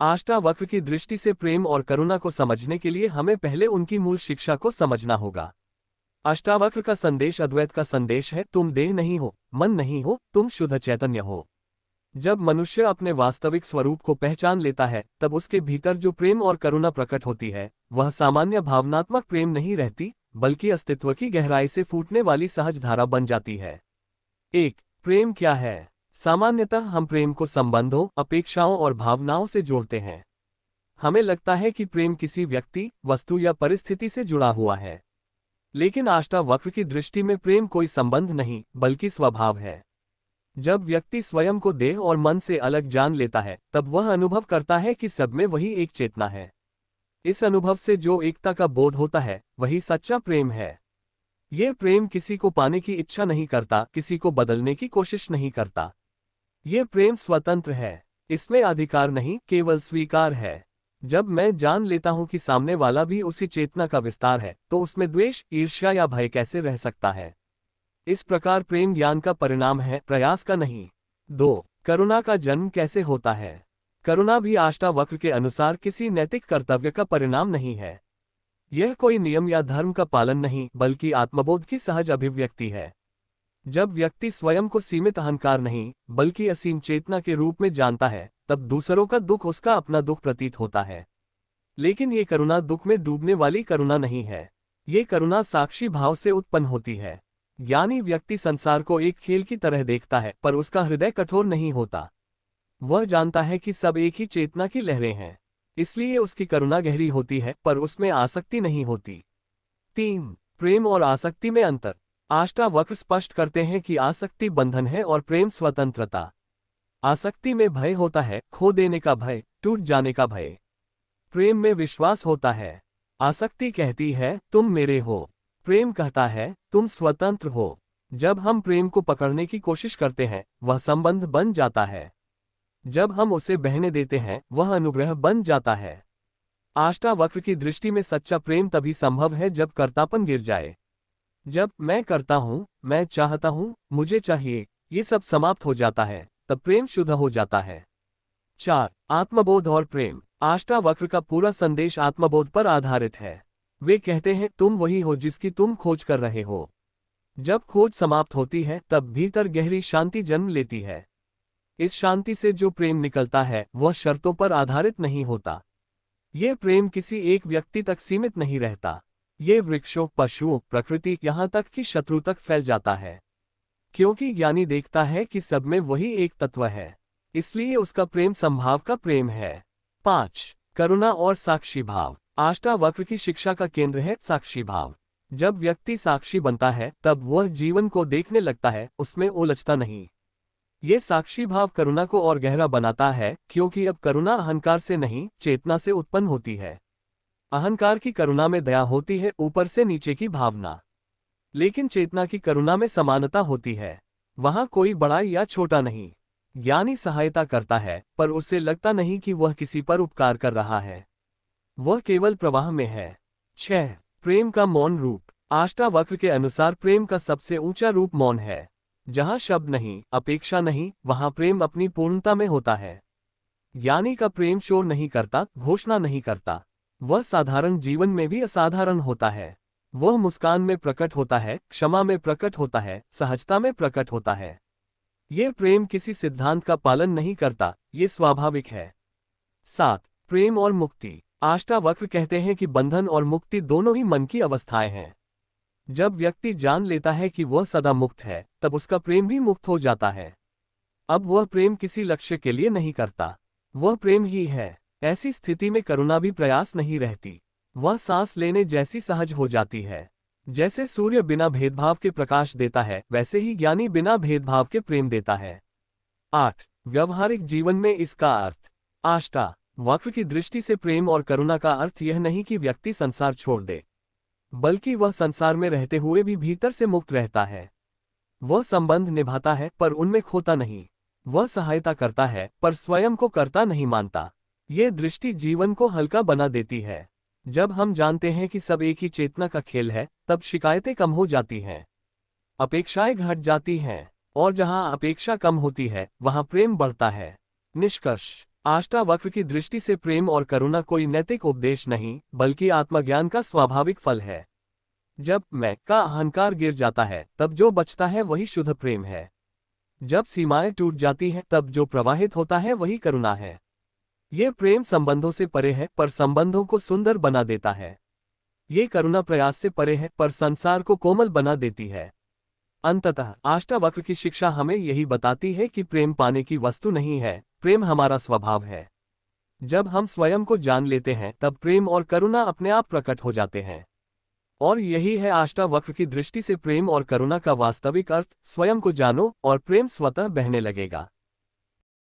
अष्टावक्र की दृष्टि से प्रेम और करुणा को समझने के लिए हमें पहले उनकी मूल शिक्षा को समझना होगा। अष्टावक्र का संदेश अद्वैत का संदेश है, तुम देह नहीं हो, मन नहीं हो, तुम शुद्ध चैतन्य हो। जब मनुष्य अपने वास्तविक स्वरूप को पहचान लेता है, तब उसके भीतर जो प्रेम और करुणा प्रकट होती है, वह सामान्य भावनात्मक प्रेम नहीं रहती, बल्कि अस्तित्व की गहराई से फूटने वाली सहज धारा बन जाती है। एक, प्रेम क्या है? सामान्यतः हम प्रेम को संबंधों, अपेक्षाओं और भावनाओं से जोड़ते हैं। हमें लगता है कि प्रेम किसी व्यक्ति, वस्तु या परिस्थिति से जुड़ा हुआ है। लेकिन अष्टावक्र की दृष्टि में प्रेम कोई संबंध नहीं, बल्कि स्वभाव है। जब व्यक्ति स्वयं को देह और मन से अलग जान लेता है, तब वह अनुभव करता है कि सब में वही एक चेतना है। इस अनुभव से जो एकता का बोध होता है, वही सच्चा प्रेम है। यह प्रेम किसी को पाने की इच्छा नहीं करता, किसी को बदलने की कोशिश नहीं करता। यह प्रेम स्वतंत्र है। इसमें अधिकार नहीं, केवल स्वीकार है। जब मैं जान लेता हूं कि सामने वाला भी उसी चेतना का विस्तार है, तो उसमें द्वेष, ईर्ष्या या भय कैसे रह सकता है? इस प्रकार प्रेम ज्ञान का परिणाम है, प्रयास का नहीं। 2. करुणा का जन्म कैसे होता है? करुणा भी अष्टावक्र के अनुसार किसी नैतिक कर्तव्य का परिणाम नहीं है। यह कोई नियम या धर्म का पालन नहीं, बल्कि आत्मबोध की सहज अभिव्यक्ति है। जब व्यक्ति स्वयं को सीमित अहंकार नहीं, बल्कि असीम चेतना के रूप में जानता है, तब दूसरों का दुख उसका अपना दुख प्रतीत होता है। लेकिन ये करुणा दुख में डूबने वाली करुणा नहीं है। ये करुणा साक्षी भाव से उत्पन्न होती है। ज्ञानी व्यक्ति संसार को एक खेल की तरह देखता है, पर उसका हृदय कठोर नहीं होता। वह जानता है कि सब एक ही चेतना की लहरें हैं। इसलिए उसकी करुणा गहरी होती है, पर उसमें आसक्ति नहीं होती। 3. प्रेम और आसक्ति में अंतर। अष्टावक्र स्पष्ट करते हैं कि आसक्ति बंधन है और प्रेम स्वतंत्रता। आसक्ति में भय होता है, खो देने का भय, टूट जाने का भय। प्रेम में विश्वास होता है। आसक्ति कहती है, तुम मेरे हो। प्रेम कहता है, तुम स्वतंत्र हो। जब हम प्रेम को पकड़ने की कोशिश करते हैं, वह संबंध बन जाता है। जब हम उसे बहने देते हैं, वह अनुग्रह बन जाता है। अष्टावक्र की दृष्टि में सच्चा प्रेम तभी संभव है जब कर्तापन गिर जाए। जब मैं करता हूं, मैं चाहता हूं, मुझे चाहिए, ये सब समाप्त हो जाता है, तब प्रेम शुद्ध हो जाता है। 4. आत्मबोध और प्रेम। अष्टावक्र का पूरा संदेश आत्मबोध पर आधारित है। वे कहते हैं, तुम वही हो जिसकी तुम खोज कर रहे हो। जब खोज समाप्त होती है, तब भीतर गहरी शांति जन्म लेती है। इस शांति से जो प्रेम निकलता है, वह शर्तों पर आधारित नहीं होता। ये प्रेम किसी एक व्यक्ति तक सीमित नहीं रहता। ये वृक्षों, पशुओं, प्रकृति, यहाँ तक कि शत्रु तक फैल जाता है। क्योंकि ज्ञानी देखता है कि सब में वही एक तत्व है, इसलिए उसका प्रेम संभाव का प्रेम है। 5. करुणा और साक्षी भाव। अष्टावक्र की शिक्षा का केंद्र है साक्षी भाव। जब व्यक्ति साक्षी बनता है, तब वह जीवन को देखने लगता है, उसमें उलझता नहीं। ये साक्षी भाव करुणा को और गहरा बनाता है, क्योंकि अब करुणा अहंकार से नहीं, चेतना से उत्पन्न होती है। अहंकार की करुणा में दया होती है, ऊपर से नीचे की भावना। लेकिन चेतना की करुणा में समानता होती है। वहां कोई बड़ा या छोटा नहीं। ज्ञानी सहायता करता है, पर उसे लगता नहीं कि वह किसी पर उपकार कर रहा है। वह केवल प्रवाह में है। 6. प्रेम का मौन रूप। अष्टावक्र के अनुसार प्रेम का सबसे ऊंचा रूप मौन है। जहां शब्द नहीं, अपेक्षा नहीं, वहां प्रेम अपनी पूर्णता में होता है। ज्ञानी का प्रेम शोर नहीं करता, घोषणा नहीं करता। वह साधारण जीवन में भी असाधारण होता है। वह मुस्कान में प्रकट होता है, क्षमा में प्रकट होता है, सहजता में प्रकट होता है। यह प्रेम किसी सिद्धांत का पालन नहीं करता, ये स्वाभाविक है। 7. प्रेम और मुक्ति। अष्टावक्र कहते हैं कि बंधन और मुक्ति दोनों ही मन की अवस्थाएं हैं। जब व्यक्ति जान लेता है कि वह सदा मुक्त है, तब उसका प्रेम भी मुक्त हो जाता है। अब वह प्रेम किसी लक्ष्य के लिए नहीं करता, वह प्रेम ही है। ऐसी स्थिति में करुणा भी प्रयास नहीं रहती। वह सांस लेने जैसी सहज हो जाती है। जैसे सूर्य बिना भेदभाव के प्रकाश देता है, वैसे ही ज्ञानी बिना भेदभाव के प्रेम देता है। 8. व्यवहारिक जीवन में इसका अर्थ। अष्टावक्र की दृष्टि से प्रेम और करुणा का अर्थ यह नहीं कि व्यक्ति संसार छोड़ दे, बल्कि वह संसार में रहते हुए भी भीतर से मुक्त रहता है। वह संबंध निभाता है, पर उनमें खोता नहीं। वह सहायता करता है, पर स्वयं को कर्ता नहीं मानता। ये दृष्टि जीवन को हल्का बना देती है। जब हम जानते हैं कि सब एक ही चेतना का खेल है, तब शिकायतें कम हो जाती हैं, अपेक्षाएं घट जाती हैं, और जहां अपेक्षा कम होती है, वहां प्रेम बढ़ता है। निष्कर्ष। अष्टावक्र की दृष्टि से प्रेम और करुणा कोई नैतिक उपदेश नहीं, बल्कि आत्मज्ञान का स्वाभाविक फल है। जब मैं का अहंकार गिर जाता है, तब जो बचता है वही शुद्ध प्रेम है। जब सीमाएं टूट जाती हैं, तब जो प्रवाहित होता है वही करुणा है। ये प्रेम संबंधों से परे है, पर संबंधों को सुंदर बना देता है। ये करुणा प्रयास से परे है, पर संसार को कोमल बना देती है। अंततः अष्टावक्र की शिक्षा हमें यही बताती है कि प्रेम पाने की वस्तु नहीं है, प्रेम हमारा स्वभाव है। जब हम स्वयं को जान लेते हैं, तब प्रेम और करुणा अपने आप प्रकट हो जाते हैं। और यही है अष्टावक्र की दृष्टि से प्रेम और करुणा का वास्तविक अर्थ। स्वयं को जानो और प्रेम स्वतः बहने लगेगा।